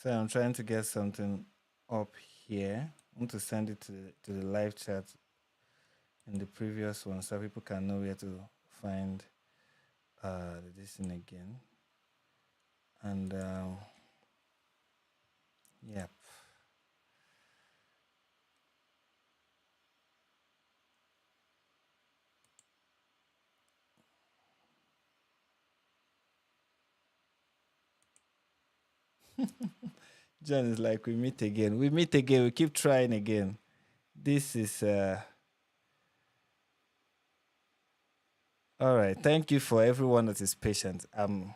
So I'm trying to get something up here. I want to send it to the live chat in the previous one so people can know where to find this thing again. And yep. John is like, we meet again. We meet again. We keep trying again. This is all right. Thank you for everyone that is patient. I'm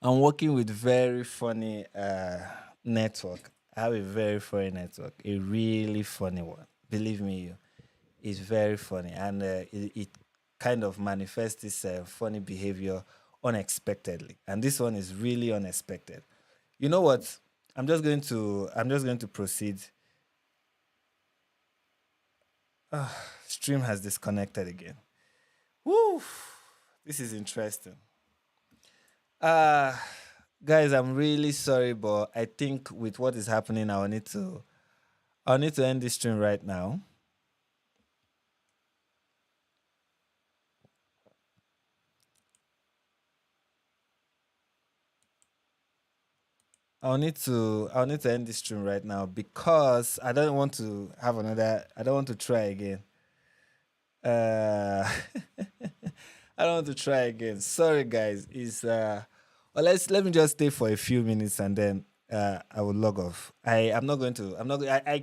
working with very funny network. I have a very funny network, a really funny one. Believe me, you, it's very funny, and it kind of manifests this funny behavior unexpectedly. And this one is really unexpected. You know what? I'm just going to proceed. Stream has disconnected again. Woo! This is interesting. Uh guys, I'm really sorry, but I think with what is happening, I'll need to end this stream right now. I'll need to end this stream right now because I don't want to have another I don't want to try again. Uh I don't want to try again. Sorry guys. It's well, let me just stay for a few minutes and then I will log off. I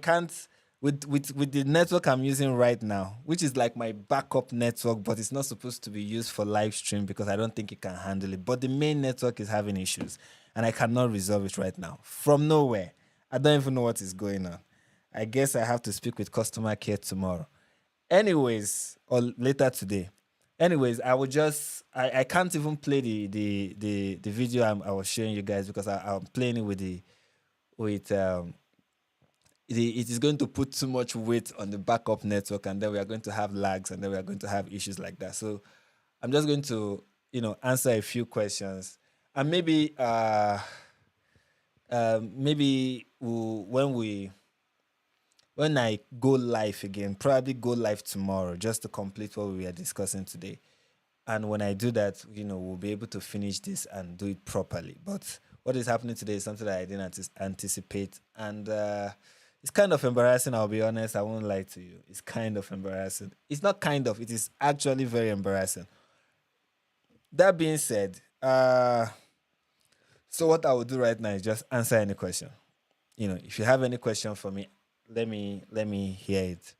can't with the network I'm using right now, which is like my backup network, but it's not supposed to be used for live stream because I don't think it can handle it. But the main network is having issues and I cannot resolve it right now. From nowhere. I don't even know what is going on. I guess I have to speak with customer care tomorrow. Anyways, or later today. Anyways, I can't even play the video I was showing you guys because I'm playing it with it is going to put too much weight on the backup network, and then we are going to have lags, and then we are going to have issues like that. So I'm just going to answer a few questions, and when I go live again, probably go live tomorrow, just to complete what we are discussing today. And when I do that, we'll be able to finish this and do it properly. But what is happening today is something that I didn't anticipate, and it's kind of embarrassing. I'll be honest. I won't lie to you. It's kind of embarrassing. It's not kind of. It is actually very embarrassing. That being said, so what I will do right now is just answer any question. If you have any question for me, let me hear it.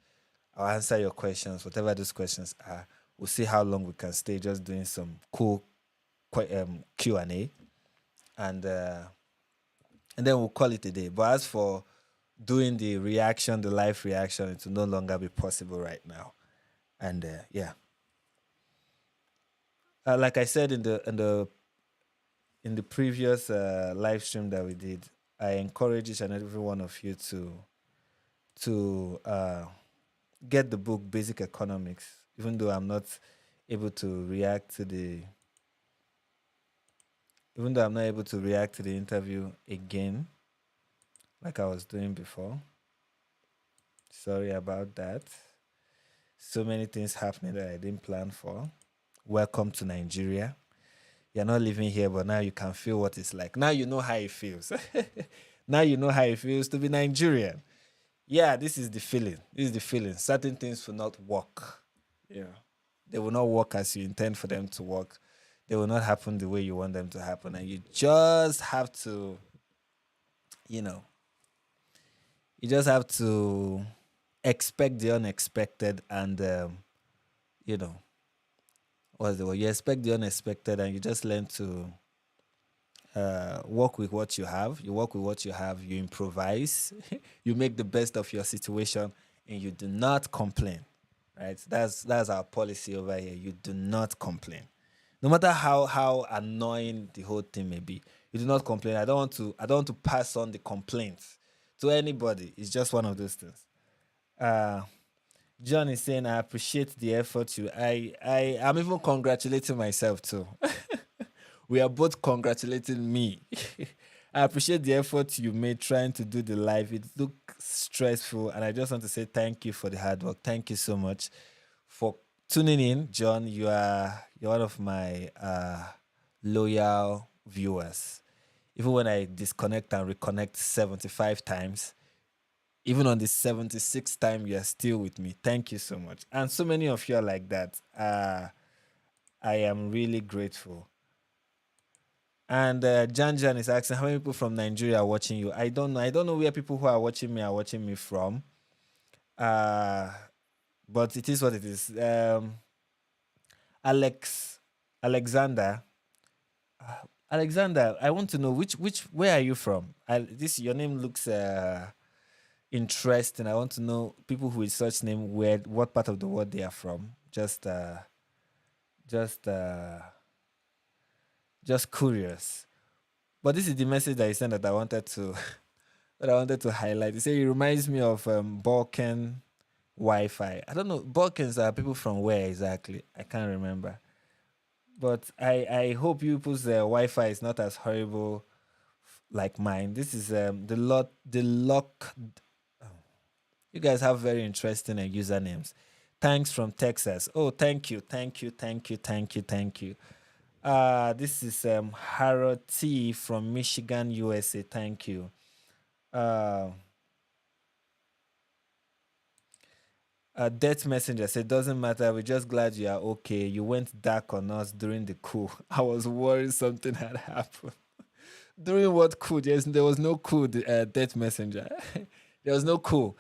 I'll answer your questions, whatever those questions are. We'll see how long we can stay just doing some cool Q&A, and then we'll call it a day. But as for doing the live reaction, it will no longer be possible right now. And yeah, like I said in the previous live stream that we did, I encourage each and every one of you to get the book Basic Economics, even though I'm not able to react to the even though I'm not able to react to the interview again like I was doing before. Sorry about that. So many things happening that I didn't plan for. Welcome to Nigeria. You're not living here, but now you can feel what it's like. Now you know how it feels. Now you know how it feels to be Nigerian. Yeah, this is the feeling. This is the feeling. Certain things will not work. Yeah. They will not work as you intend for them to work. They will not happen the way you want them to happen. And you know, you just have to expect the unexpected and, you know, what's the word? You expect the unexpected and you just learn to work with what you have. You work with what you have. You improvise. You make the best of your situation, and you do not complain. Right? That's our policy over here. You do not complain, no matter how annoying the whole thing may be. You do not complain. I don't want to pass on the complaints to anybody. It's just one of those things. Uh, John is saying, I appreciate the effort you. I'm even congratulating myself too. We are both congratulating me. I appreciate the effort you made trying to do the live. It looked stressful, and I just want to say thank you for the hard work. Thank you so much for tuning in, John. You're one of my loyal viewers. Even when I disconnect and reconnect 75 times, even on the 76th time, you are still with me. Thank you so much. And so many of you are like that. I am really grateful. And Jan Jan is asking how many people from Nigeria are watching you. I don't know. I don't know where people who are watching me from. Uh, but it is what it is. Alex Alexander. Alexander, I want to know which where are you from? This your name looks interesting. I want to know people who with such name where what part of the world they are from. Just uh just curious. But this is the message that he sent that I wanted to that I wanted to highlight. He said it reminds me of Balkan Wi-Fi. I don't know. Balkans are people from where exactly? I can't remember. But I hope you people's Wi-Fi is not as horrible like mine. This is the lock. You guys have very interesting usernames. Thanks from Texas. Oh, thank you, thank you, thank you, thank you, thank you. This is Harold T from Michigan, USA. Thank you. Uh, Death Messenger said, doesn't matter. We're just glad you are okay. You went dark on us during the coup. I was worried something had happened. During what coup? There was no coup, Death Messenger. There was no coup.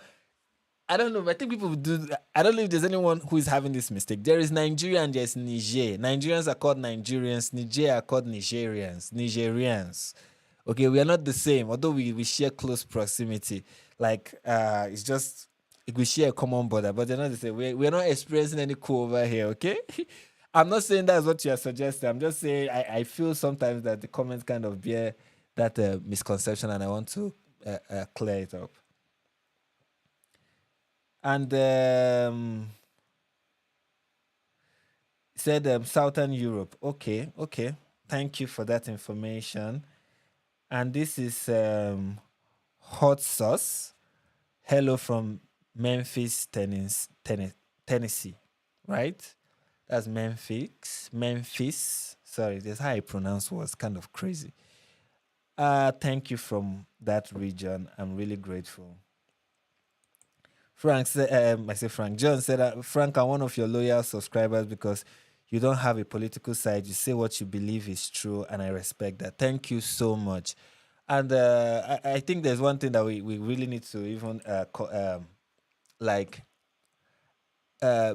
I don't know. I think people do. I don't know if there's anyone who is having this mistake. There is Nigeria and there's Niger. Nigerians are called Nigerians. Niger are called Nigerians. Nigerians. Okay, we are not the same, although we share close proximity. Like it's just we share a common border, but they're not the same. We're not experiencing any coup over here. Okay. I'm not saying that's what you are suggesting. I'm just saying I feel sometimes that the comments kind of bear that misconception, and I want to clear it up. And said Southern Europe. Okay, okay. Thank you for that information. And this is hot sauce. Hello from Memphis, Tennessee. Right? That's Memphis. Memphis. Sorry, that's how I pronounce was kind of crazy. Thank you from that region. I'm really grateful. Frank said, I say Frank. John said, Frank, I'm one of your loyal subscribers because you don't have a political side. You say what you believe is true, and I respect that. Thank you so much. And I think there's one thing that we really need to even like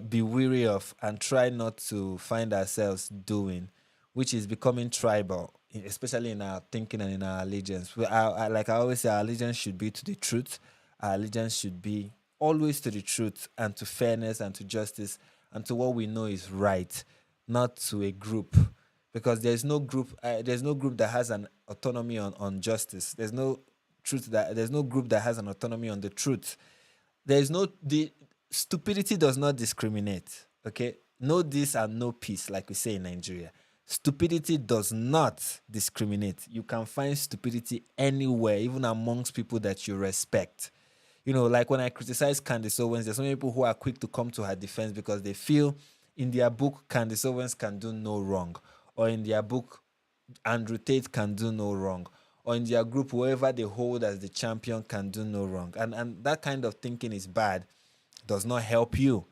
be weary of and try not to find ourselves doing, which is becoming tribal, especially in our thinking and in our allegiance. Like I always say, our allegiance should be to the truth. Our allegiance should be always to the truth and to fairness and to justice and to what we know is right, not to a group. Because there's no group that has an autonomy on justice. There's no group that has an autonomy on the truth. There's no the stupidity does not discriminate. Okay, no this and no peace, like we say in Nigeria. Stupidity does not discriminate. You can find stupidity anywhere, even amongst people that you respect. You know, like when I criticize Candace Owens, there's so many people who are quick to come to her defense because they feel in their book Candace Owens can do no wrong, or in their book Andrew Tate can do no wrong, or in their group whoever they hold as the champion can do no wrong. And that kind of thinking is bad, does not help you.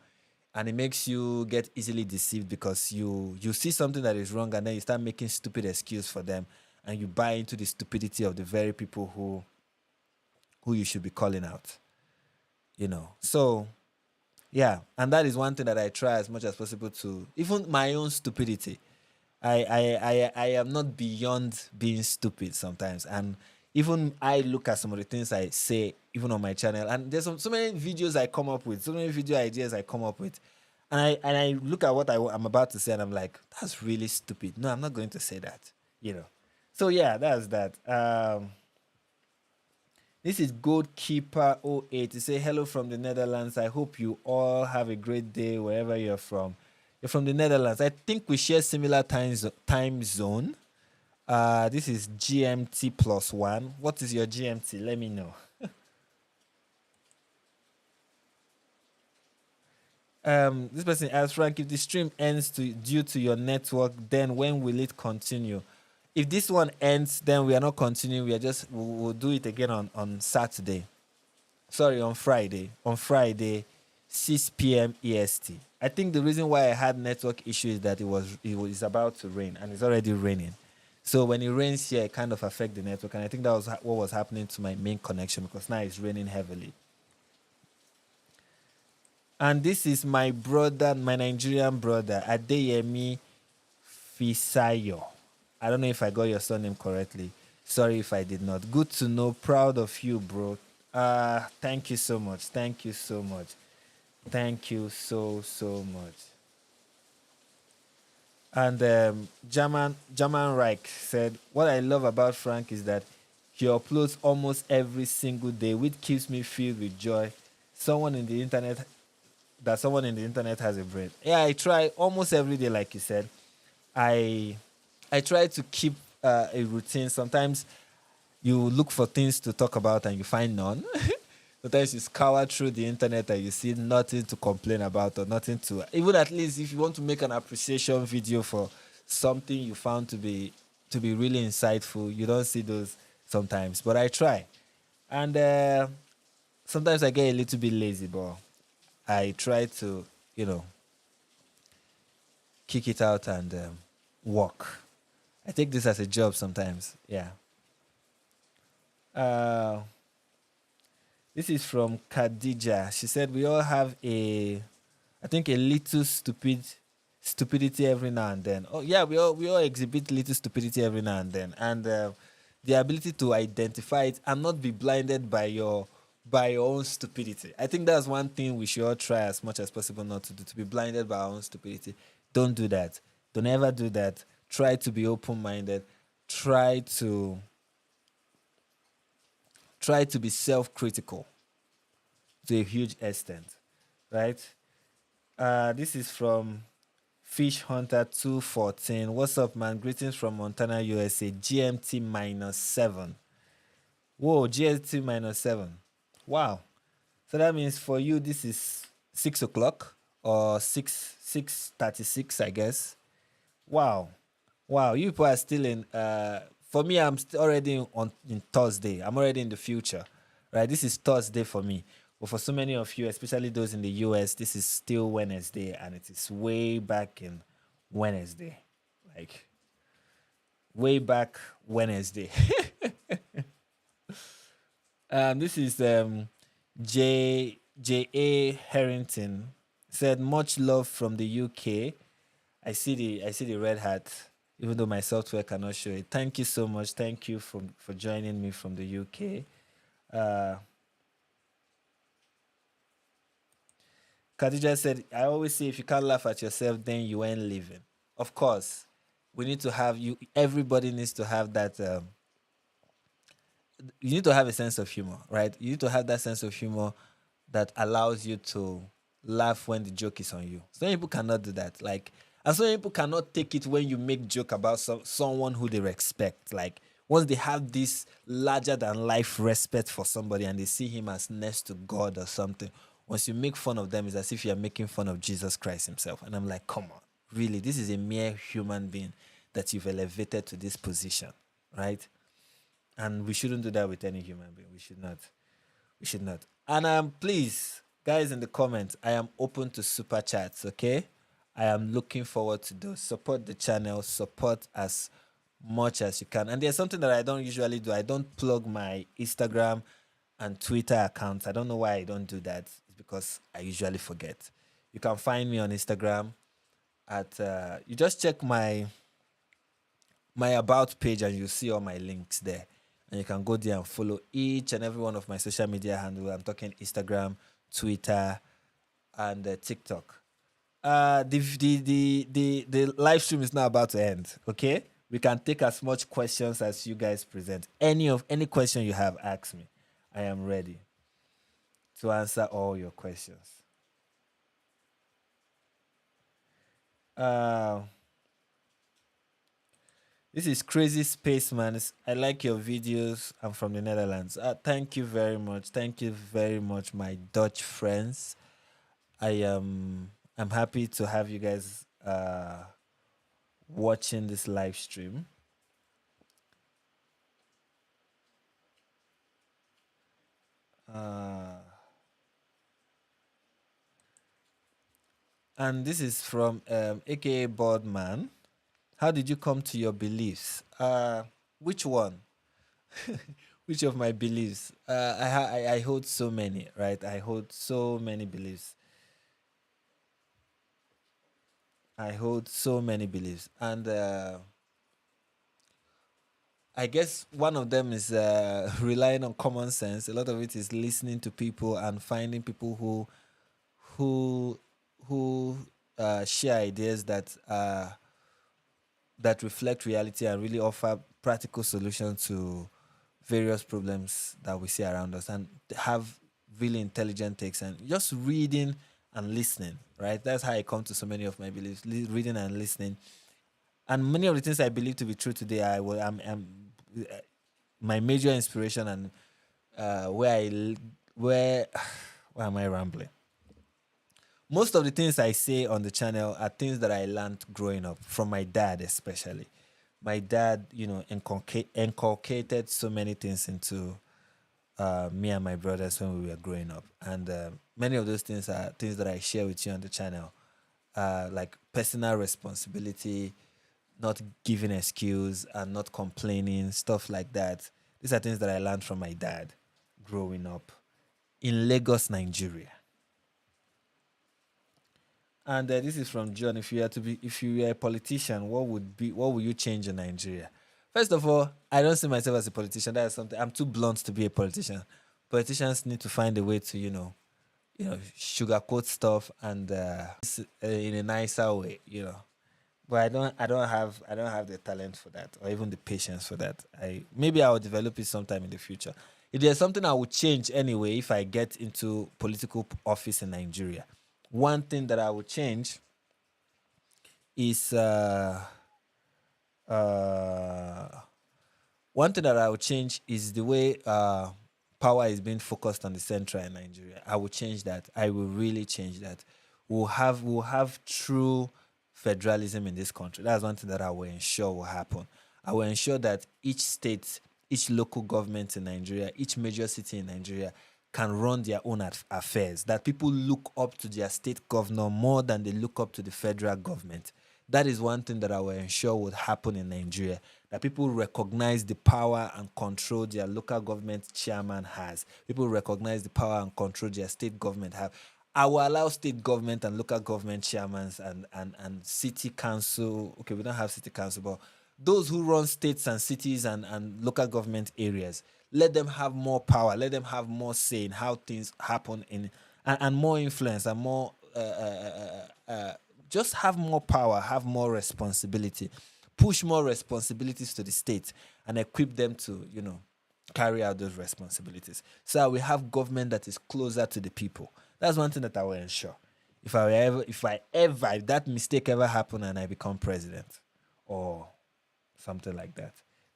And it makes you get easily deceived because you see something that is wrong and then you start making stupid excuse for them and you buy into the stupidity of the very people who you should be calling out. You know. So yeah, and that is one thing that I try as much as possible to even my own stupidity. I am not beyond being stupid sometimes, and even I look at some of the things I say even on my channel, and there's so many videos I come up with, so many video ideas I come up with, and I look at what I'm about to say, and I'm like, that's really stupid. No, I'm not going to say that. You know. So yeah, that's that. This is Goalkeeper 08 to say hello from the Netherlands. I hope you all have a great day wherever you're from. You're from the Netherlands. I think we share similar time zone. This is GMT plus one. What is your GMT? Let me know. This person asks, Frank, if the stream ends due to your network, then when will it continue? If this one ends, then we are not continuing. We are just we'll do it again on Saturday. Sorry, on Friday. On Friday, 6 p.m. EST. I think the reason why I had network issue is that it was about to rain and it's already raining. So when it rains here, it kind of affect the network, and I think that was what was happening to my main connection because now it's raining heavily. And this is my brother, my Nigerian brother, Adeyemi Fisayo. I don't know if I got your surname correctly. Sorry if I did not. Good to know. Proud of you, bro. Thank you so much. Thank you so much. Thank you so much. And German Reich said, "What I love about Frank is that he uploads almost every single day, which keeps me filled with joy. Someone in the internet someone in the internet has a brain." Yeah, I try almost every day, like you said. I I try to keep a routine. Sometimes you look for things to talk about and you find none. Sometimes you scour through the internet and you see nothing to complain about or nothing to even at least if you want to make an appreciation video for something you found to be really insightful, you don't see those sometimes. But I try. And sometimes I get a little bit lazy, but I try to, you know, kick it out and work. I take this as a job sometimes. Yeah. Uh, this is from Khadija. She said we all have I think a little stupidity every now and then. Oh yeah, we all exhibit little stupidity every now and then, and the ability to identify it and not be blinded by your own stupidity. I think that's one thing we should all try as much as possible not to do, to be blinded by our own stupidity. Don't do that. Don't ever do that. Try to be open minded. Try to try to be self critical to a huge extent, right? This is from Fish Hunter 214. What's up, man? Greetings from Montana, USA. GMT minus 7. Whoa, GMT minus 7. Wow. So that means for you, this is 6 o'clock or 6:36, I guess. Wow. Wow, you people are still in for me I'm already in Thursday. I'm already in the future. Right? This is Thursday for me. But for so many of you, especially those in the US, this is still Wednesday and it is way back in Wednesday. Like way back Wednesday. This is J A Harrington said much love from the UK. I see the red hat, even though my software cannot show it. Thank you so much. Thank you for joining me from the UK. Uh, Khadija said, I always say if you can't laugh at yourself, then you ain't living. Of course, we need to have you. Everybody needs to have that. You need to have a sense of humor, right? You need to have that sense of humor that allows you to laugh when the joke is on you. Some people cannot do that. Like, and some people cannot take it when you make joke about someone who they respect. Like, once they have this larger than life respect for somebody and they see him as next to God or something, once you make fun of them, it's as if you're making fun of Jesus Christ himself. And I'm like, come on, really? This is a mere human being that you've elevated to this position, right? And we shouldn't do that with any human being. We should not. We should not. And please, guys in the comments, I am open to super chats, okay? I am looking forward to those. Support the channel, support as much as you can. And there's something that I don't usually do. I don't plug my Instagram and Twitter accounts. I don't know why I don't do that. It's because I usually forget. You can find me on Instagram at you just check my about page and you see all my links there, and you can go there and follow each and every one of my social media handle. I'm talking Instagram, Twitter, and TikTok. The live stream is now about to end. Okay, we can take as much questions as you guys present. Any question you have, ask me. I am ready to answer all your questions. uh This is Crazy Spaceman. I like your videos. I'm from the Netherlands. Thank you very much. Thank you very much, my Dutch friends. I'm happy to have you guys watching this live stream. Uh, and this is from AKA Boardman. How did you come to your beliefs? Which one? Which of my beliefs? I hold so many, right? I hold so many beliefs. I hold so many beliefs, and I guess one of them is relying on common sense. A lot of it is listening to people and finding people who who share ideas that reflect reality and really offer practical solutions to various problems that we see around us, and have really intelligent takes, and just reading and listening, right? That's how I come to so many of my beliefs, reading and listening. And many of the things I believe to be true today, I'm my major inspiration, and where why am I rambling? Most of the things I say on the channel are things that I learned growing up from my dad, especially. My dad, inculcated so many things into me and my brothers when we were growing up, and many of those things are things that I share with you on the channel, like personal responsibility, not giving excuse, and not complaining, stuff like that. These are things that I learned from my dad growing up in Lagos, Nigeria. And this is from John. If you were a politician, what would you change in Nigeria? First of all, I don't see myself as a politician. That is something I'm too blunt to be a politician. Politicians need to find a way to, sugarcoat stuff, and in a nicer way, But I don't have the talent for that, or even the patience for that. Maybe I'll develop it sometime in the future. If there's something I would change anyway, if I get into political office in Nigeria, one thing that I would change is uh, one thing that I would change is the way power is being focused on the central in Nigeria. I will change that. I will really change that. We'll have true federalism in this country. That's one thing that I will ensure will happen. I will ensure that each state, each local government in Nigeria, each major city in Nigeria can run their own affairs. That people look up to their state governor more than they look up to the federal government. That is one thing that I will ensure would happen in Nigeria. That people recognize the power and control their local government chairman has. People recognize the power and control their state government have. I will allow state government and local government chairmen and city council. Okay, we don't have city council, but those who run states and cities and local government areas, let them have more power, let them have more say in how things happen and more influence and more just have more power, have more responsibility, push more responsibilities to the state, and equip them to, carry out those responsibilities. So we have government that is closer to the people. That's one thing that I will ensure. If that mistake ever happen and I become president, or something like that.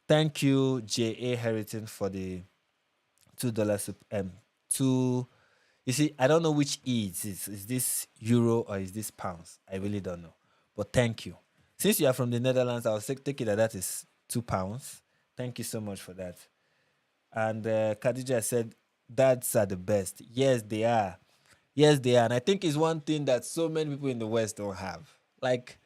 Thank you, J.A. Heriton, for the $2. Two. You see, I don't know which Is this euro or is this pounds? I really don't know. But thank you. Since you are from the Netherlands, I'll take it that is £2. Thank you so much for that. And Khadija said, dads are the best. Yes, they are. Yes, they are. And I think it's one thing that so many people in the West don't have. Like,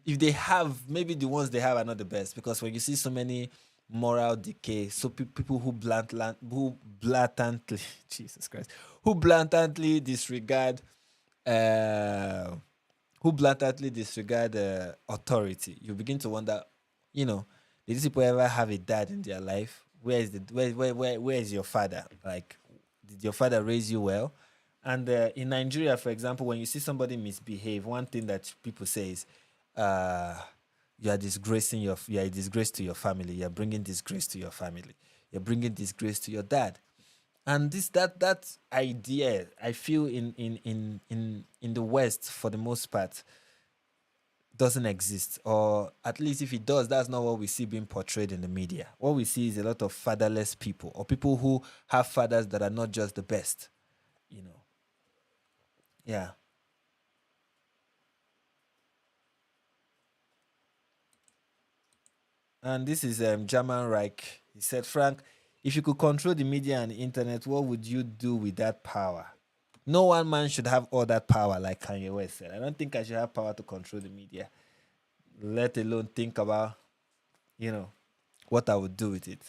if they have, maybe the ones they have are not the best, because when you see so many moral decay, so people who blatantly Jesus Christ, who blatantly disregard uh authority, you begin to wonder, did these people ever have a dad in their life? Where is your father? Like, did your father raise you well? And in Nigeria, for example, when you see somebody misbehave, one thing that people say is, uh, you are a disgrace to your family. You are bringing disgrace to your family. You're bringing disgrace to your dad. And that idea, I feel in the West, for the most part, doesn't exist, or at least if it does, that's not what we see being portrayed in the media. What we see is a lot of fatherless people, or people who have fathers that are not just the best. You know, yeah. And this is German Reich. He said, Frank, if you could control the media and the internet, what would you do with that power? No one man should have all that power, like Kanye West said. I don't think I should have power to control the media, let alone think about, you know, what I would do with it.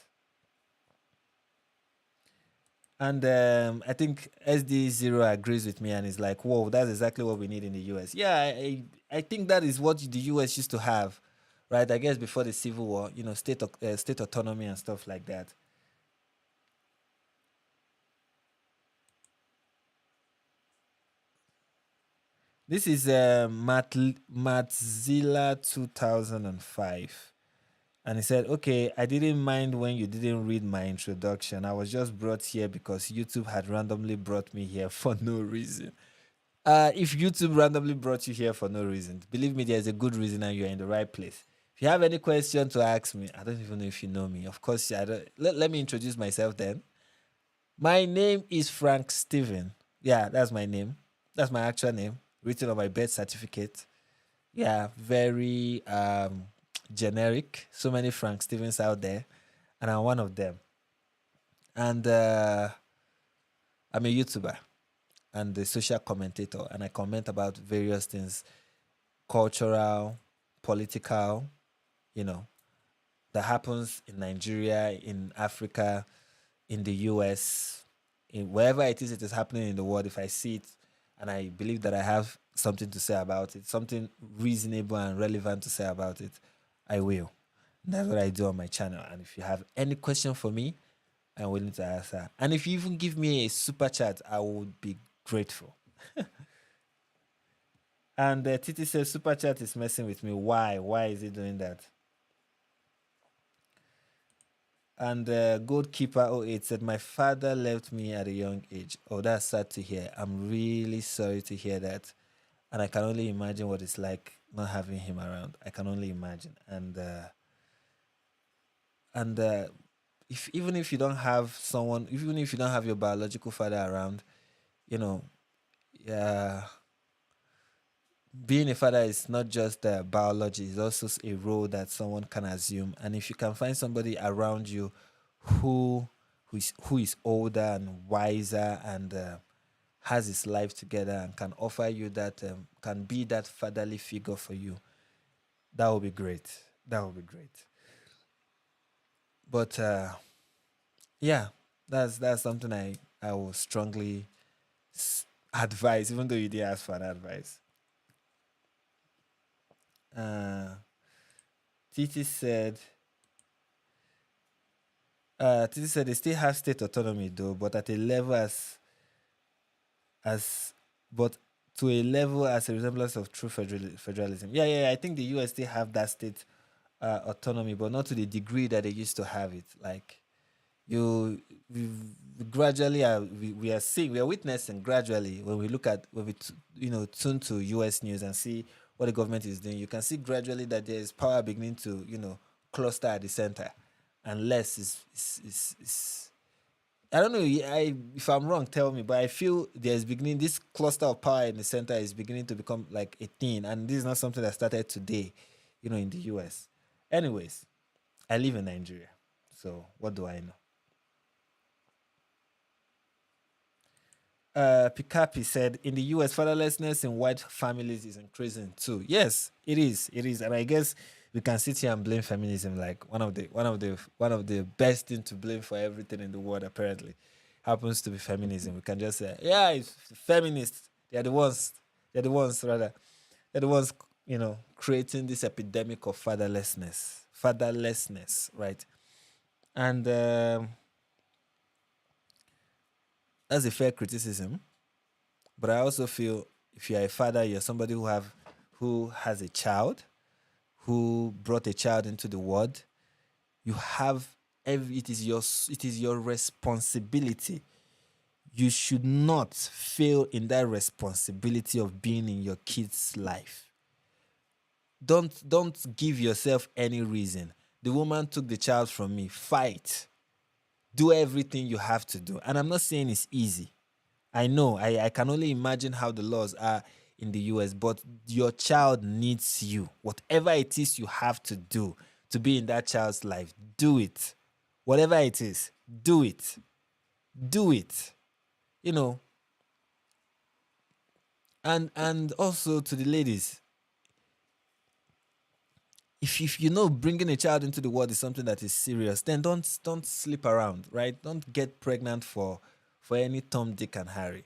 And I think SD0 agrees with me and is like, whoa, that's exactly what we need in the US. Yeah, I think that is what the US used to have, right? I guess before the Civil War, state autonomy and stuff like that. This is Matzilla 2005. And he said, okay, I didn't mind when you didn't read my introduction. I was just brought here because YouTube had randomly brought me here for no reason. If YouTube randomly brought you here for no reason, believe me, there's a good reason and you're in the right place. If you have any question to ask me, I don't even know if you know me. Of course, I don't, let me introduce myself then. My name is Frank Steven. Yeah, that's my name. That's my actual name, written on my birth certificate. Yeah, very generic. So many Frank Stevens out there, and I'm one of them. And I'm a YouTuber and a social commentator, and I comment about various things, cultural, political, you know, that happens in Nigeria, in Africa, in the US, in wherever it is happening in the world. If I see it and I believe that I have something to say about it, something reasonable and relevant to say about it, I will. That's what I do on my channel. And if you have any question for me, I'm willing to answer. And if you even give me a super chat, I would be grateful. And Titi says super chat is messing with me. Why? Why is it doing that? And Goalkeeper 08 said, my father left me at a young age. Oh, that's sad to hear. I'm really sorry to hear that. And I can only imagine what it's like not having him around. I can only imagine. And if even if you don't have someone, even if you don't have your biological father around, you know, yeah, being a father is not just biology; it's also a role that someone can assume. And if you can find somebody around you who who is older and wiser and has his life together and can offer you that, can be that fatherly figure for you, that would be great. That would be great. But yeah, that's something I will strongly advise, even though you did ask for an advice. Uh, Titi said, Titi said they still have state autonomy though, but at a level as but to a level as a resemblance of true federalism. Yeah, yeah, yeah, I think the US still have that state autonomy, but not to the degree that they used to have it. Like you, we gradually are we are seeing, we are witnessing gradually when we look at when we tune to US news and see what the government is doing. You can see gradually that there is power beginning to cluster at the center, and less is I don't know. If I'm wrong, tell me. But I feel there's beginning this cluster of power in the center is beginning to become like a thing, and this is not something that started today, in the US. Anyways, I live in Nigeria, so what do I know? Pikapi said in the US, fatherlessness in white families is increasing too. Yes, it is. It is, and I guess we can sit here and blame feminism like one of the best thing to blame for everything in the world. Apparently, happens to be feminism. We can just say, yeah, it's feminists. They're the ones. They're the ones rather. They're the ones creating this epidemic of fatherlessness, right? And that's a fair criticism. But I also feel if you're a father, you're somebody who has a child, who brought a child into the world. You have it is your responsibility. You should not fail in that responsibility of being in your kid's life. Don't give yourself any reason. The woman took the child from me. Fight. Do everything you have to do. And I'm not saying it's easy. I know. I can only imagine how the laws are in the US, but your child needs you. Whatever it is you have to do to be in that child's life, do it. Whatever it is, do it. Do it. You know, and also to the ladies, if you know bringing a child into the world is something that is serious, then don't sleep around, right? Don't get pregnant for any Tom, Dick, and Harry,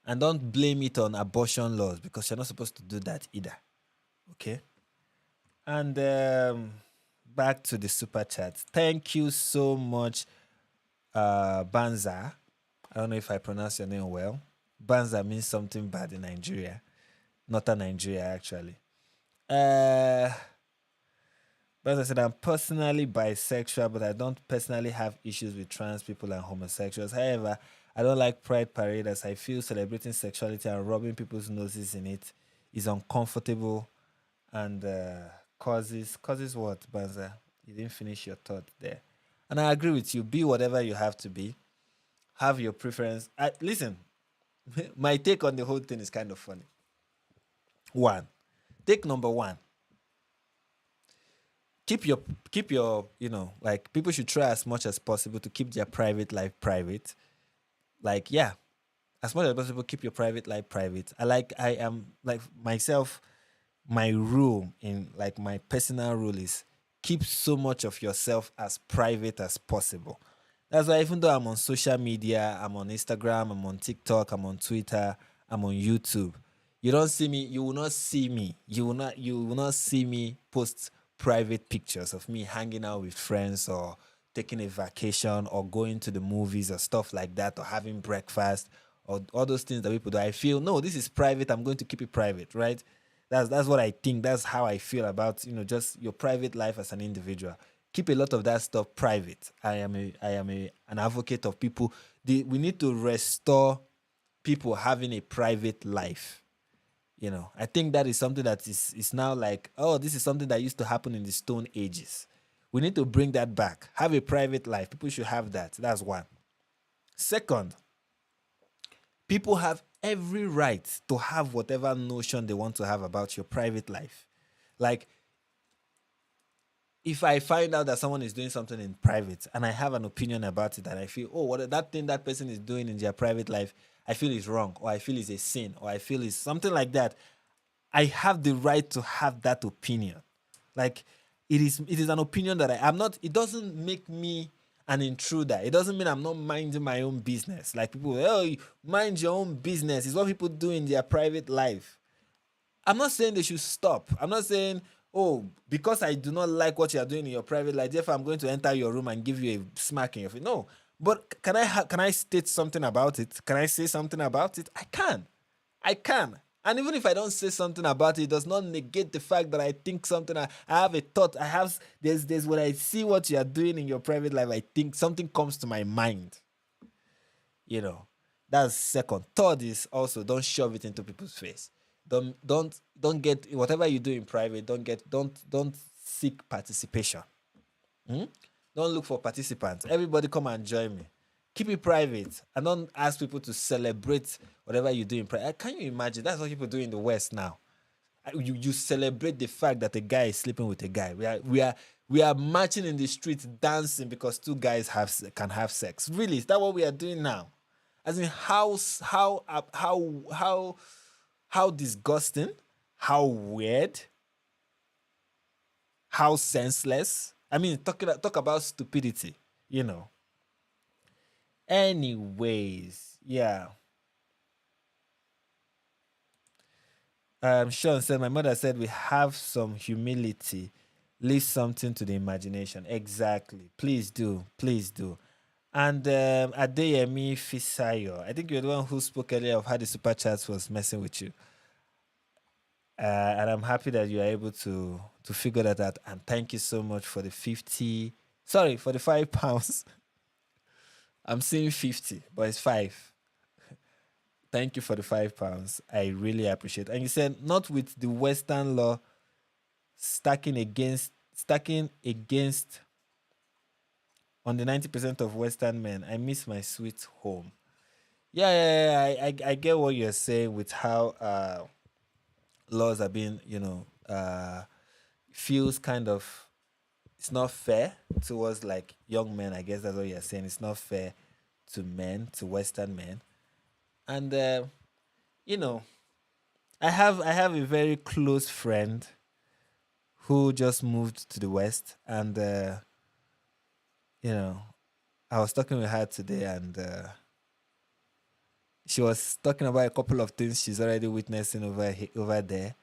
and don't blame it on abortion laws because you're not supposed to do that either. Okay. And back to the super chat. Thank you so much, Banza. I don't know if I pronounce your name well. Banza means something bad in Nigeria, not a Nigeria actually. Uh, but as I said, I'm personally bisexual, but I don't personally have issues with trans people and homosexuals. However, I don't like pride parade as I feel celebrating sexuality and rubbing people's noses in it is uncomfortable and causes what, Banza? You didn't finish your thought there. And I agree with you. Be whatever you have to be. Have your preference. Listen, my take on the whole thing is kind of funny. One, take number one, keep your like people should try as much as possible to keep their private life private. Like, yeah, as much as possible, keep your private life private. I am like myself, my rule in like my personal rule is keep so much of yourself as private as possible. That's why even though I'm on social media, I'm on Instagram, I'm on TikTok, I'm on Twitter, I'm on YouTube, you don't see me, you will not see me, you will not see me post private pictures of me hanging out with friends or taking a vacation or going to the movies or stuff like that or having breakfast or all those things that people do. I feel no, this is private. I'm going to keep it private, right? That's what I think. That's how I feel about just your private life as an individual. Keep a lot of that stuff private. I am an advocate of people. We need to restore people having a private life. I think that is something that is now like, oh, this is something that used to happen in the Stone Ages. We need to bring that back. Have a private life. People should have that. That's one. Second, people have every right to have whatever notion they want to have about your private life. Like, if I find out that someone is doing something in private and I have an opinion about it and I feel, oh, what that thing that person is doing in their private life, I feel is wrong, or I feel is a sin, or I feel is something like that, I have the right to have that opinion. Like, it is an opinion that I'm not, it doesn't make me an intruder. It doesn't mean I'm not minding my own business. Like people, oh, mind your own business is what people do in their private life. I'm not saying they should stop. I'm not saying, oh, because I do not like what you are doing in your private life, therefore I'm going to enter your room and give you a smack in your face. No. But can I state something about it? Can I say something about it? I can. I can. And even if I don't say something about it, it does not negate the fact that I think something. I have a thought. There's when I see what you are doing in your private life, I think something comes to my mind. You know, that's second. Third is also don't shove it into people's face. Don't get whatever you do in private. Don't seek participation. Hmm? Don't look for participants. Everybody come and join me. Keep it private and don't ask people to celebrate whatever you do in private. Can you imagine? That's what people do in the West now. You celebrate the fact that a guy is sleeping with a guy. We are marching in the streets dancing because two guys can have sex. Really, is that what we are doing now? As in how disgusting, how weird, how senseless. I mean, talk about stupidity, you know. Anyways, yeah. Sean said, my mother said we have some humility, leave something to the imagination. Exactly. Please do. Please do. And Adeyemi Fisayo, I think you're the one who spoke earlier of how the super chats was messing with you. And I'm happy that you are able to figure that out. And thank you so much for the 50. Sorry, for the £5. I'm seeing 50, but it's 5. Thank you for the £5. I really appreciate it. And you said not with the Western law. stacking against on the 90% of Western men. I miss my sweet home. Yeah, yeah, yeah, I get what you're saying with how laws are being, feels kind of, it's not fair towards like young men. I guess that's what you're saying. It's not fair to men, to Western men. And you know, I have a very close friend who just moved to the West, and you know, I was talking with her today, and she was talking about a couple of things she's already witnessing over there.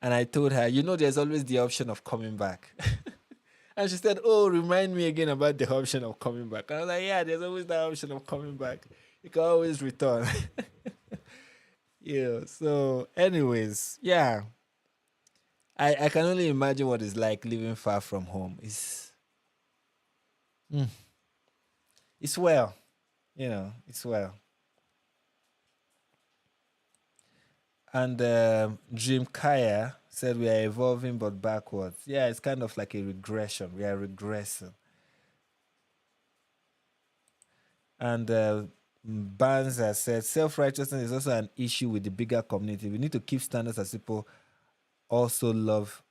And I told her, there's always the option of coming back. And she said, "Oh, remind me again about the option of coming back." I was like, "Yeah, there's always that option of coming back. You can always return." So, anyways, yeah, I can only imagine what it's like living far from home. Mm, it's well, it's well. And Dream Kaya said we are evolving but backwards. Yeah, it's kind of like a regression. We are regressing. And Barnes has said self righteousness is also an issue with the bigger community. We need to keep standards also love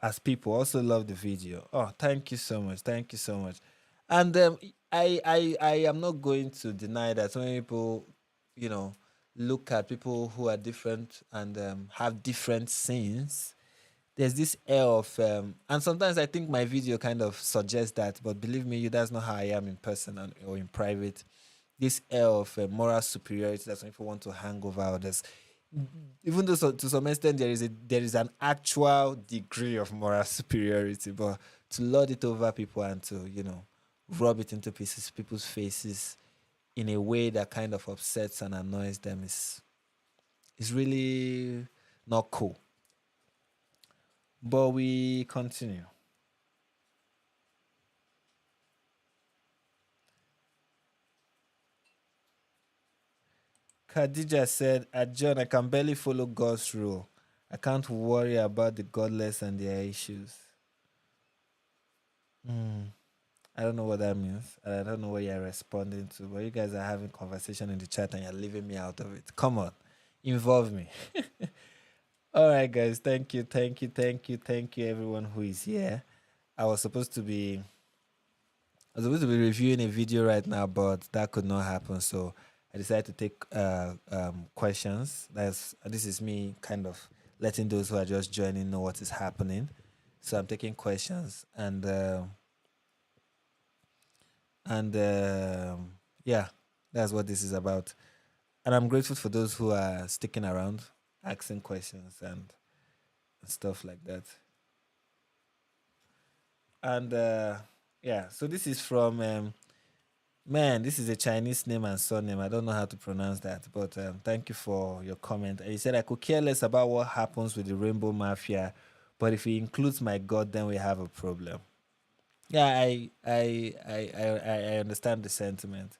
as people also love the video. Oh, thank you so much. Thank you so much. And I am not going to deny that so many people, you know, look at people who are different and have different scenes. There's this air of and sometimes I think my video kind of suggests that, but believe me, that's not how I am in person or in private. This air of moral superiority that some people want to hang over others, even though to some extent there is an actual degree of moral superiority, but to lord it over people and to rub it into pieces people's faces in a way that kind of upsets and annoys them is really not cool. But we continue. Khadija said, John, I can barely follow God's rule. I can't worry about the godless and their issues. Hmm. I don't know what that means. I don't know what you're responding to, but you guys are having conversation in the chat and you're leaving me out of it. Come on, involve me. All right, guys. Thank you, thank you, thank you, thank you, everyone who is here. I was supposed to be, reviewing a video right now, but that could not happen. So I decided to take questions. This is me kind of letting those who are just joining know what is happening. So I'm taking questions and yeah, that's what this is about. And I'm grateful for those who are sticking around, asking questions and stuff like that. And yeah, so this is from man. This is a Chinese name and surname. I don't know how to pronounce that, but thank you for your comment. He said I could care less about what happens with the Rainbow Mafia, but if he includes my God, then we have a problem. Yeah, I understand the sentiment,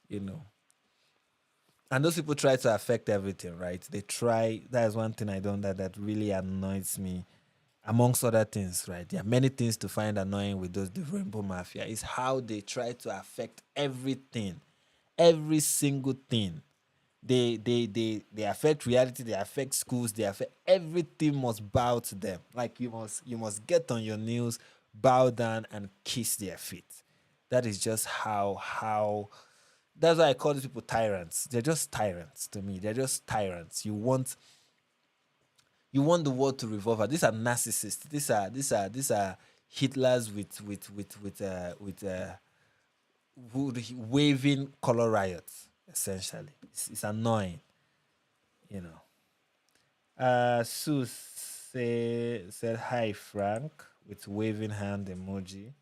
you know. And those people try to affect everything, right? They try. That is one thing I don't that really annoys me, amongst other things, right? There are many things to find annoying with those the Rainbow Mafia. Is how they try to affect everything, every single thing. They affect reality. They affect schools. They affect everything. Must bow to them. Like you must get on your knees, bow down, and kiss their feet. That is just how that's why I call these people tyrants. They're just tyrants to me. They're just tyrants. You want the world to revolve. These are narcissists. These are Hitlers waving color riots. Essentially, it's annoying. You know. Sue said hi Frank with waving hand emoji.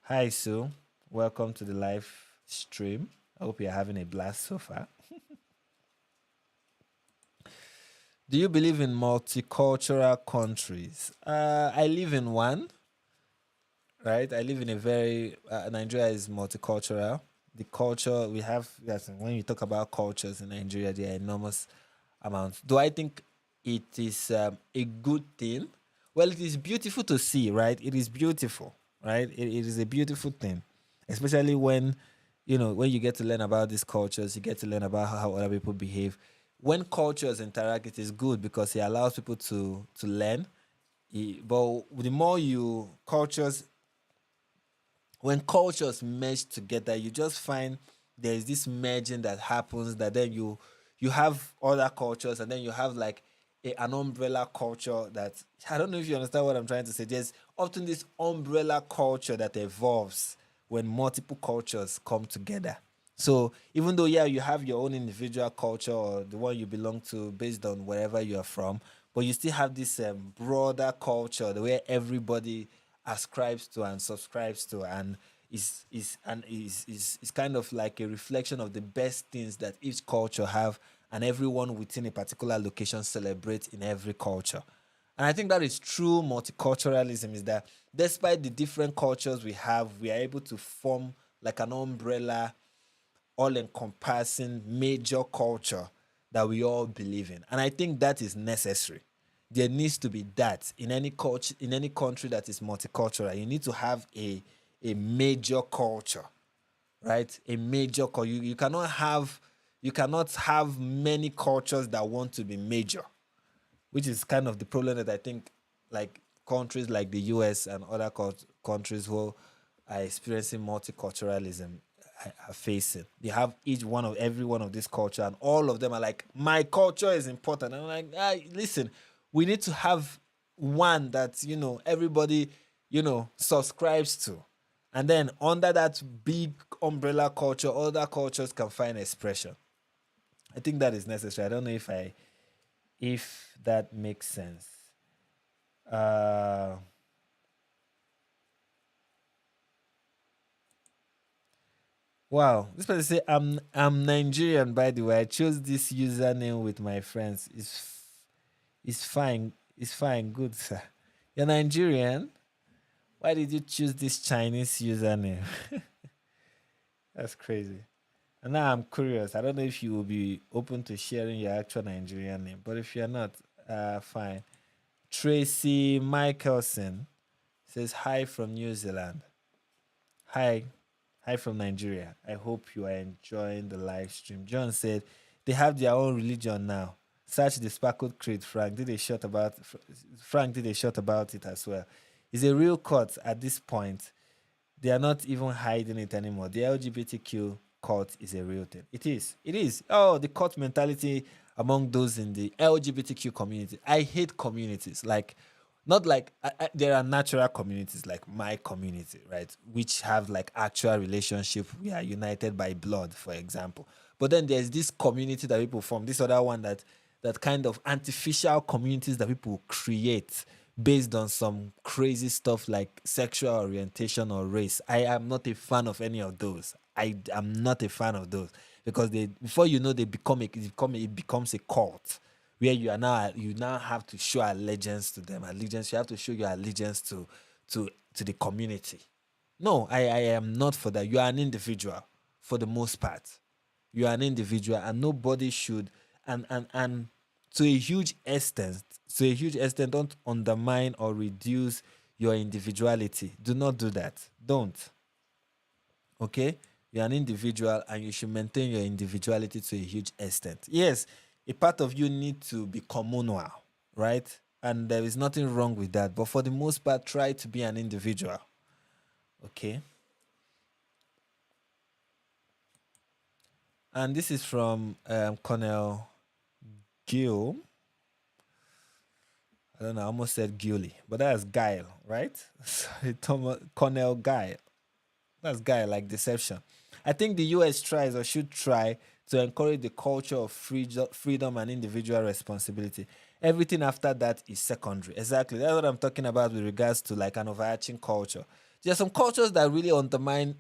Hi Sue, welcome to the live stream. I hope you're having a blast so far. Do you believe in multicultural countries? I live in one, right? I live in a very Nigeria is multicultural. The culture we have, yes, when you talk about cultures in Nigeria, there are enormous amounts. Do I think it is a good thing? Well, it is beautiful to see, right? It is beautiful, right? It is a beautiful thing, especially when, when you get to learn about these cultures, you get to learn about how other people behave. When cultures interact, it is good because it allows people to learn. But the more you cultures when cultures merge together, you just find there is this merging that happens, that then you have other cultures, and then you have like an umbrella culture that, I don't know if you understand what I'm trying to say. There's often this umbrella culture that evolves when multiple cultures come together. So even though, yeah, you have your own individual culture or the one you belong to based on wherever you are from, but you still have this broader culture, the way everybody ascribes to and subscribes to, and is kind of like a reflection of the best things that each culture have, and everyone within a particular location celebrates in every culture. And I think that is true multiculturalism, is that despite the different cultures we have, we are able to form like an umbrella, all encompassing major culture that we all believe in. And I think that is necessary. There needs to be that in any culture, in any country that is multicultural. You need to have a major culture, right? A major culture. You cannot have many cultures that want to be major, which is kind of the problem that I think, like, countries like the US and other countries who are experiencing multiculturalism are facing. They have each one of every one of these culture, and all of them are like, my culture is important. And I'm like, listen, we need to have one that everybody subscribes to, and then under that big umbrella culture, other cultures can find expression. I think that is necessary. I don't know if that makes sense. Uh, wow, this person say I'm Nigerian, by the way. I chose this username with my friends. It's fine. It's fine. Good, sir. You're Nigerian. Why did you choose this Chinese username? That's crazy. And now I'm curious. I don't know if you will be open to sharing your actual Nigerian name, but if you're not, fine. Tracy Michelson says hi from New Zealand. Hi, hi from Nigeria. I hope you are enjoying the live stream. John said they have their own religion now. Search the Sparkled Creed. Frank did a shot about it as well. It's a real cut at this point. They are not even hiding it anymore. The LGBTQ cult is a real thing. It is. It is. Oh, the cult mentality among those in the LGBTQ community. I hate communities. Like, not like there are natural communities like my community, right? Which have like actual relationship. We are united by blood, for example. But then there's this community that people form. This other one that kind of artificial communities that people create based on some crazy stuff like sexual orientation or race. I am not a fan of any of those. I am not a fan of those because they, before you know, it becomes a cult where you now have to show allegiance to them. Allegiance, you have to show your allegiance to the community. No, I am not for that. You are an individual for the most part. You are an individual, and nobody should, and to a huge extent, don't undermine or reduce your individuality. Do not do that. Don't. Okay? You're an individual and you should maintain your individuality to a huge extent. Yes, a part of you need to be communal, right? And there is nothing wrong with that. But for the most part, try to be an individual. Okay? And this is from Colonel Gill. I don't know, I almost said Gilly, but that's Guile, right? Sorry, Cornell Guile. That's Guile, like deception. I think the US tries or should try to encourage the culture of freedom and individual responsibility. Everything after that is secondary. Exactly. That's what I'm talking about with regards to like an overarching culture. There are some cultures that really undermine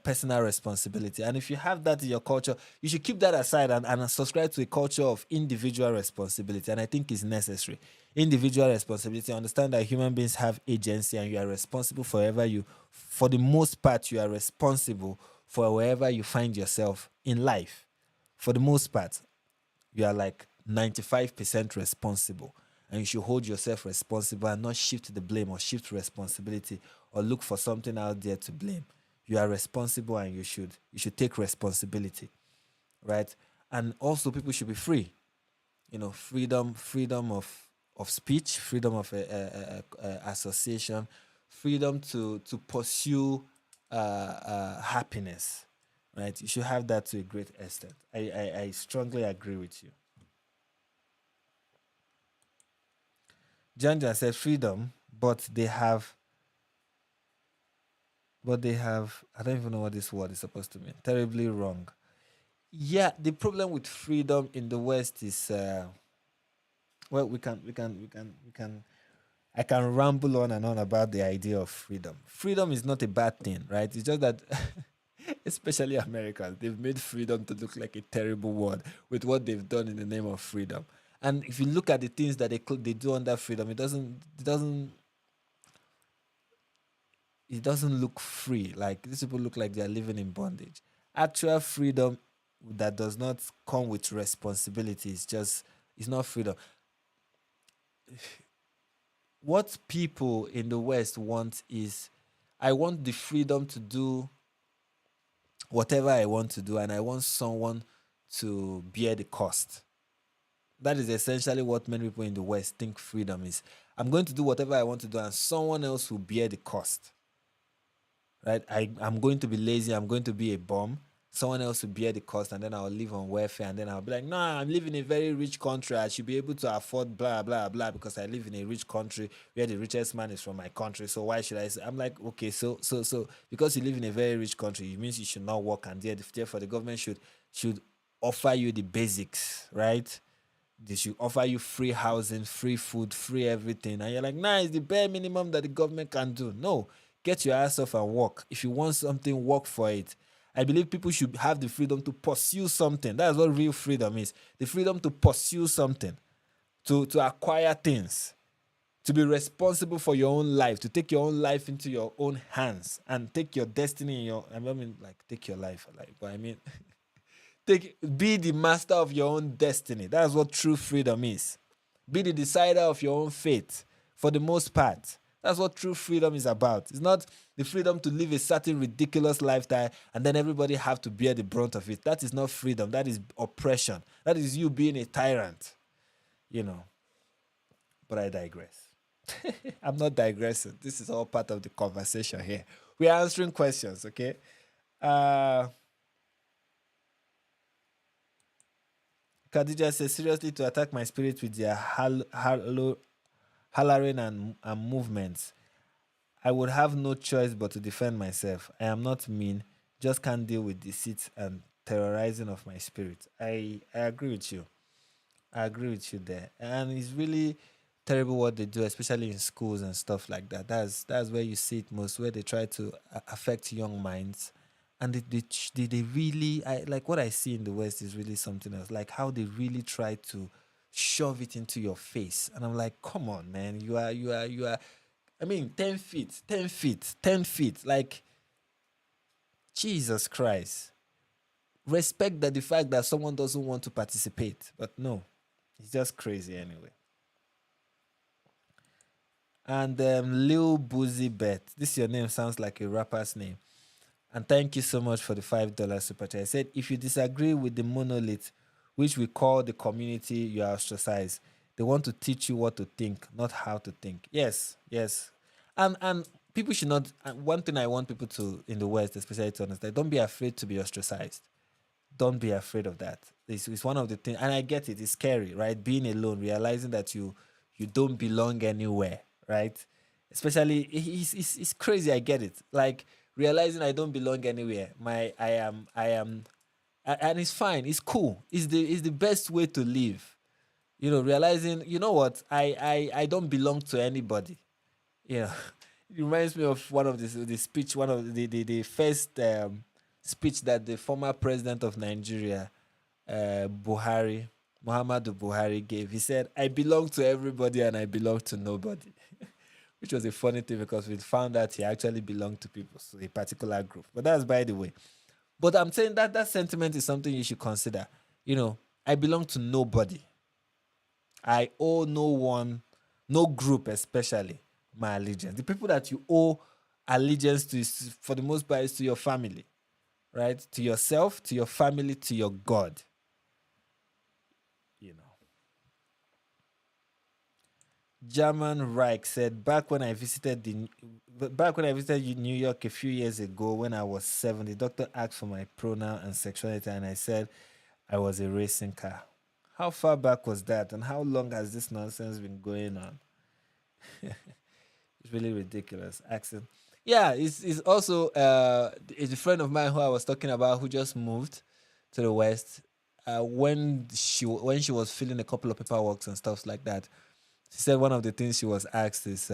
personal responsibility. And if you have that in your culture, you should keep that aside and subscribe to a culture of individual responsibility. And I think it's necessary. Individual responsibility. Understand that human beings have agency and you are responsible for the most part, you are responsible for wherever you find yourself in life. For the most part, you are like 95% responsible. and you should hold yourself responsible and not shift the blame or shift responsibility or look for something out there to blame. You are responsible and you should take responsibility, right? And also people should be free. Freedom of speech, freedom of association, freedom to pursue happiness, right? You should have that to a great extent. I strongly agree with you. Janja said freedom, but they have I don't even know what this word is supposed to mean. Terribly wrong. Yeah, the problem with freedom in the West is well, we can I can ramble on and on about the idea of freedom. Freedom is not a bad thing, right? It's just that especially Americans, they've made freedom to look like a terrible word with what they've done in the name of freedom. And if you look at the things that they do under freedom, it doesn't look free. Like these people look like they are living in bondage. Actual freedom that does not come with responsibility is just it's not freedom. What people in the West want is I want the freedom to do whatever I want to do, and I want someone to bear the cost. That is essentially what many people in the West think freedom is. I'm going to do whatever I want to do, and someone else will bear the cost. Right? I'm going to be lazy, I'm going to be a bum. Someone else will bear the cost, and then I'll live on welfare, and then I'll be like, no, I'm living in a very rich country. I should be able to afford blah blah blah because I live in a rich country where the richest man is from my country. So why should I say I'm like, okay, so because you live in a very rich country, it means you should not work, and therefore the government should offer you the basics, right? They should offer you free housing, free food, free everything. And you're like, nah, it's the bare minimum that the government can do. No, get your ass off and work. If you want something, work for it. I believe people should have the freedom to pursue something. That's what real freedom is. The freedom to pursue something, to acquire things, to be responsible for your own life, to take your own life into your own hands and take your destiny in your, I mean, like, take your life, like, but I mean, be the master of your own destiny. That's what true freedom is. Be the decider of your own fate for the most part. That's what true freedom is about. It's not the freedom to live a certain ridiculous lifestyle and then everybody have to bear the brunt of it. That is not freedom. That is oppression. That is you being a tyrant. You know. But I digress. I'm not digressing. This is all part of the conversation here. We are answering questions, okay? Uh Khadija says, seriously, to attack my spirit with their hollering and movements, I would have no choice but to defend myself. I am not mean, just can't deal with deceit and terrorizing of my spirit. I agree with you. I agree with you there. And it's really terrible what they do, especially in schools and stuff like that. That's where you see it most, where they try to affect young minds. And they really, like what I see in the West is really something else. Like how they really try to shove it into your face. And I'm like, come on, man. You are, I mean, 10 feet, 10 feet, 10 feet. Like, Jesus Christ. Respect that the fact that someone doesn't want to participate. But no, it's just crazy anyway. And Lil Boozy Bet. This your name sounds like a rapper's name. And thank you so much for the $5 super chat. I said, if you disagree with the monolith, which we call the community, you are ostracized. They want to teach you what to think, not how to think. Yes, yes. And people should not. One thing I want people to in the West, especially to understand, don't be afraid to be ostracized. Don't be afraid of that. It's one of the things, and I get it. It's scary, right? Being alone, realizing that you don't belong anywhere, right? Especially it's crazy. I get it. Like realizing I don't belong anywhere. And it's fine. It's cool. It's the best way to live. Realizing what I don't belong to anybody. Yeah, it reminds me of one of the speech, one of the first speech that the former president of Nigeria, Buhari, Muhammadu Buhari gave. He said, "I belong to everybody and I belong to nobody," which was a funny thing because we found out he actually belonged to people, so a particular group. But that's by the way. But I'm saying that sentiment is something you should consider. I belong to nobody. I owe no one No group, especially my allegiance. The people that you owe allegiance to is, for the most part, is to your family, right? To yourself, to your family, to your God. You know. German Reich said, back when I visited New York a few years ago when I was 7, the doctor asked for my pronoun and sexuality, and I said I was a racing car. How far back was that, and how long has this nonsense been going on? It's really ridiculous. Accent. Yeah, it's also it's a friend of mine who I was talking about who just moved to the West. When she was filling a couple of paperwork and stuff like that, she said one of the things she was asked is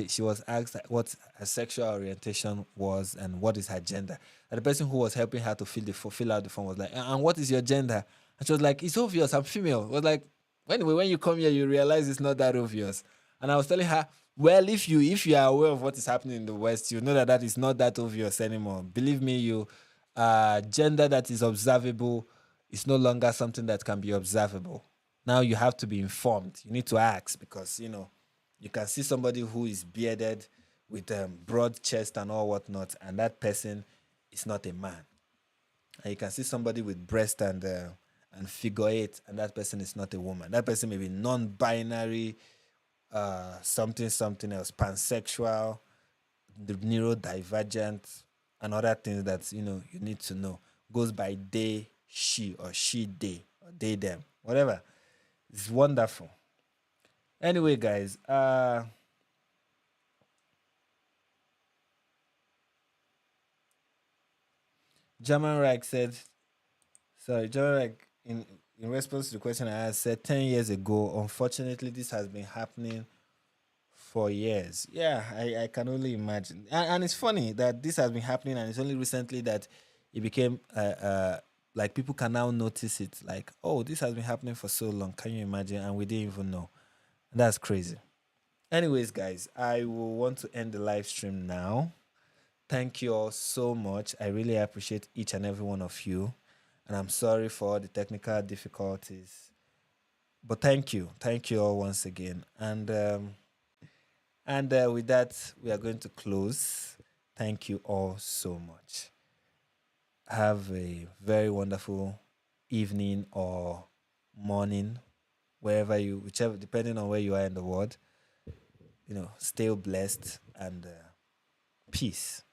she was asked what her sexual orientation was and what is her gender. And the person who was helping her to fill out the form was like, and what is your gender? And she was like, it's obvious, I'm female. I was like, anyway, when you come here, you realize it's not that obvious. And I was telling her, well, if you are aware of what is happening in the West, you know that is not that obvious anymore. Believe me, you gender that is observable is no longer something that can be observable. Now you have to be informed. You need to ask because you can see somebody who is bearded with broad chest and all whatnot, and that person is not a man. And you can see somebody with breast and figure eight, and that person is not a woman. That person may be non-binary, something something else, pansexual, the neurodivergent, and other things that you need to know. Goes by they, she, or she, they, or they, them, whatever. It's wonderful. Anyway, guys, German Reich said, sorry, German Reich, in response to the question I asked, said 10 years ago, unfortunately, this has been happening for years. Yeah, I can only imagine. And it's funny that this has been happening, and it's only recently that it became like people can now notice it. Like, oh, this has been happening for so long. Can you imagine? And we didn't even know. That's crazy. Anyways, guys, I will want to end the live stream now. Thank you all so much. I really appreciate each and every one of you. And I'm sorry for all the technical difficulties. But thank you. Thank you all once again. And with that, we are going to close. Thank you all so much. Have a very wonderful evening or morning, whichever, depending on where you are in the world. Stay blessed and peace.